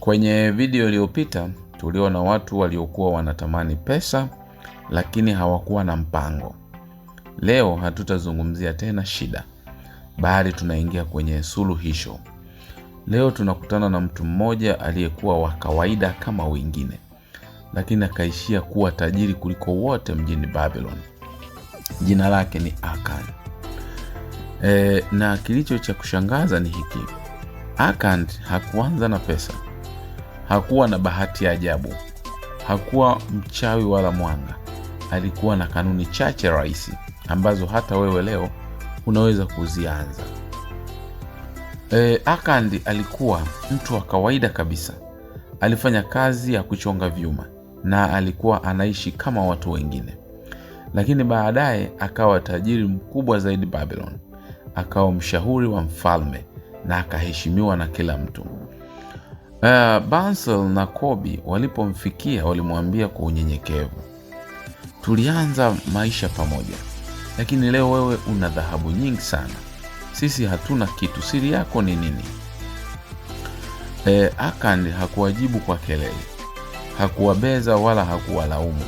Kwenye video iliyopita tuliona watu waliokuwa wanatamani pesa lakini hawakuwa na mpango. Leo hatutazungumzia tena shida, bali tunaingia kwenye suluhisho. Leo tunakutana na mtu mmoja aliyekuwa wa kawaida kama wengine, lakini akaishia kuwa tajiri kuliko wote mjini Babylon. Jina lake ni Akan. Na kilicho cha kushangaza ni hiki: Akan hakuanza na pesa. Hakuwa na bahati ya ajabu. Hakuwa mchawi wala mwanga. Alikuwa na kanuni chache rahisi ambazo hata wewe leo unaweza kuzianza. Akan alikuwa mtu wa kawaida kabisa. Alifanya kazi ya kuchonga vyuma na alikuwa anaishi kama watu wengine. Lakini baadaye akawa tajiri mkubwa zaidi Babylon. Akawa mshauri wa mfalme na akaheshimiwa na kila mtu. Bansel na Kobi walipomfikia walimwambia kwa unyenyekevu, tulianza maisha pamoja, lakini leo wewe una dhahabu nyingi sana. Sisi hatuna kitu. Siri yako ni nini? Akan hakuwajibu kwa kelele. Hakuwabeza wala hakuwalaumu.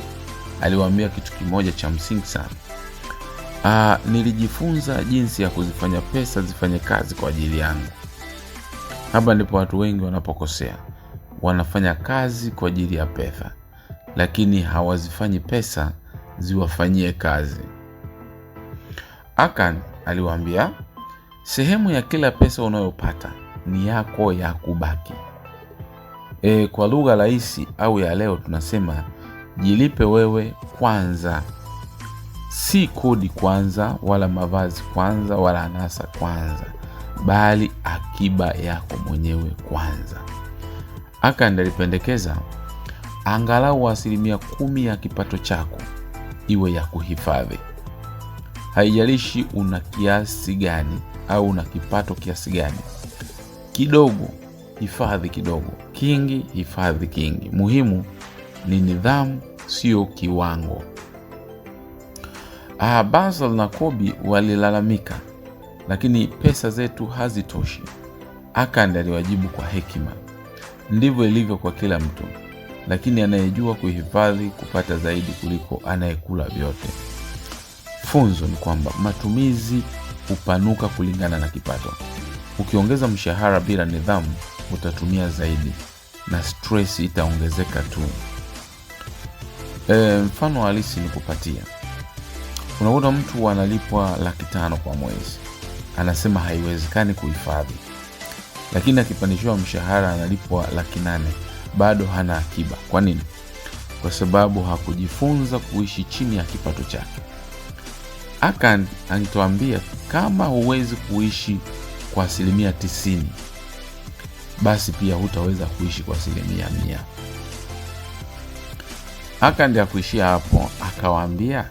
Aliwaambia kitu kimoja cha msingi sana. Nilijifunza jinsi ya kuzifanya pesa zifanye kazi kwa ajili yangu. Hapa ndipo watu wengi wanapokosea. Wanafanya kazi kwa ajili ya pesa, lakini hawazifanyi pesa ziwafanyie kazi. Akan aliwaambia, sehemu ya kila pesa unayopata ni yako ya kubaki. Kwa lugha rahisi au ya leo tunasema jilipe wewe kwanza. Si kodi kwanza, wala mavazi kwanza, wala anasa kwanza, bali akiba yako mwenyewe kwanza. Akan alipendekeza angalau 10% ya kipato chako iwe ya kuhifadhi. Haijalishi una kiasi gani au una kipato kiasi gani. Kidogo hifadhi kidogo, kingi hifadhi kingi. Muhimu ni nidhamu, sio kiwango. Bansel na Kobi walilalamika, lakini pesa zetu hazitoshi. Akan aliwajibu kwa hekima, ndivyo ilivyo kwa kila mtu, lakini anayejua kuhifadhi kupata zaidi kuliko anayekula vyote. Funzo ni kwamba matumizi hupanuka kulingana na kipato. Ukiongeza mshahara bila nidhamu, utatumia zaidi na stress itaongezeka tu. Mfano halisi ni kupatia. Unakuta mtu analipwa 500,000 kwa mwezi. Anasema haiwezekani kuhifadhi. Lakini akipandishwa mshahara analipwa 800,000, bado hana akiba. Kwa nini? Kwa sababu hakujifunza kuishi chini ya kipato chake. Akan alituambia kama huwezi kuishi kwa 90%, basi pia hutaweza kuishi kwa 100%. Akan hakuishia hapo, akawaambia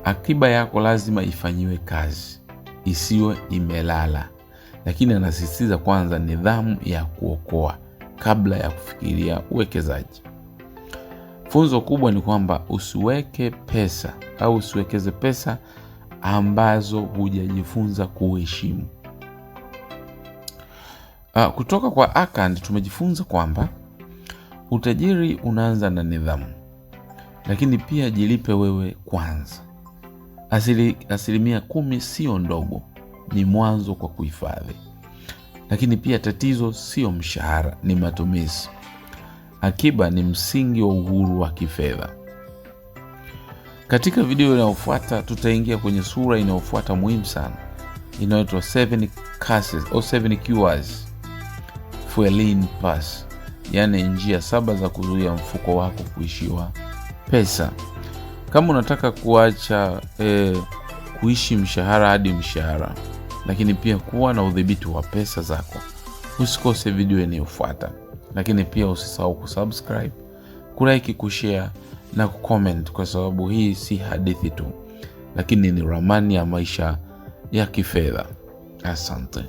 akiba yako lazima ifanyiwe kazi, isiwe imelala. Lakini anasisitiza kwanza nidhamu ya kuokoa kabla ya kufikiria uwekezaji. Funzo kubwa ni kwamba usiweke pesa au usiwekeze pesa ambazo hujajifunza kuheshimu. Kutoka kwa Akan tumejifunza kwamba utajiri unaanza na nidhamu, lakini pia jilipe wewe kwanza. 10% sio ndogo, ni mwanzo kwa kuhifadhi. Lakini pia tatizo sio mshahara, ni matumizi. Akiba ni msingi wa uhuru wa kifedha. Katika video inayofuata tutaingia kwenye sura inayofuata muhimu sana, inayoitwa 7 causes au 7 cures for a lean purse, yani njia 7 za kuzuia mfuko wako kuishiwa pesa. Kama unataka kuacha kuishi mshahara hadi mshahara, lakini pia kuwa na udhibiti wa pesa zako, usikose video inayofuata. Lakini pia usisahau kusubscribe, kulike, kushare na kucomment, kwa sababu hii si hadithi tu, lakini ni ramani ya maisha ya kifedha. Asante.